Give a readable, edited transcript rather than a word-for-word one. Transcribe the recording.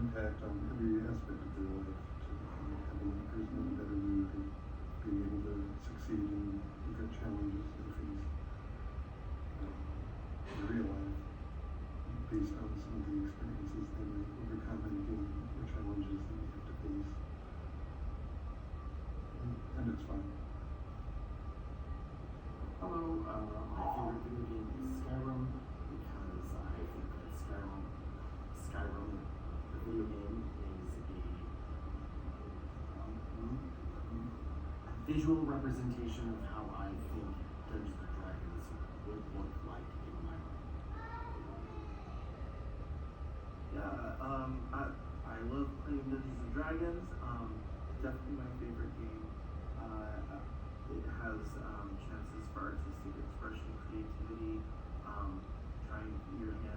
impact on every aspect of their life, to having that person in a better mood and being able to succeed in different challenges they face in real life, based on some of the experiences they might overcome in dealing with challenges that we have to face. And it's fun. Hello, my favorite video game is Skyrim, because I think that Skyrim, the video game, is a visual representation of how I think Dungeons and Dragons would look like in my mind. Yeah, I love playing Dungeons and Dragons. Definitely my favorite game. It has chances for artistic expression, creativity, trying your hand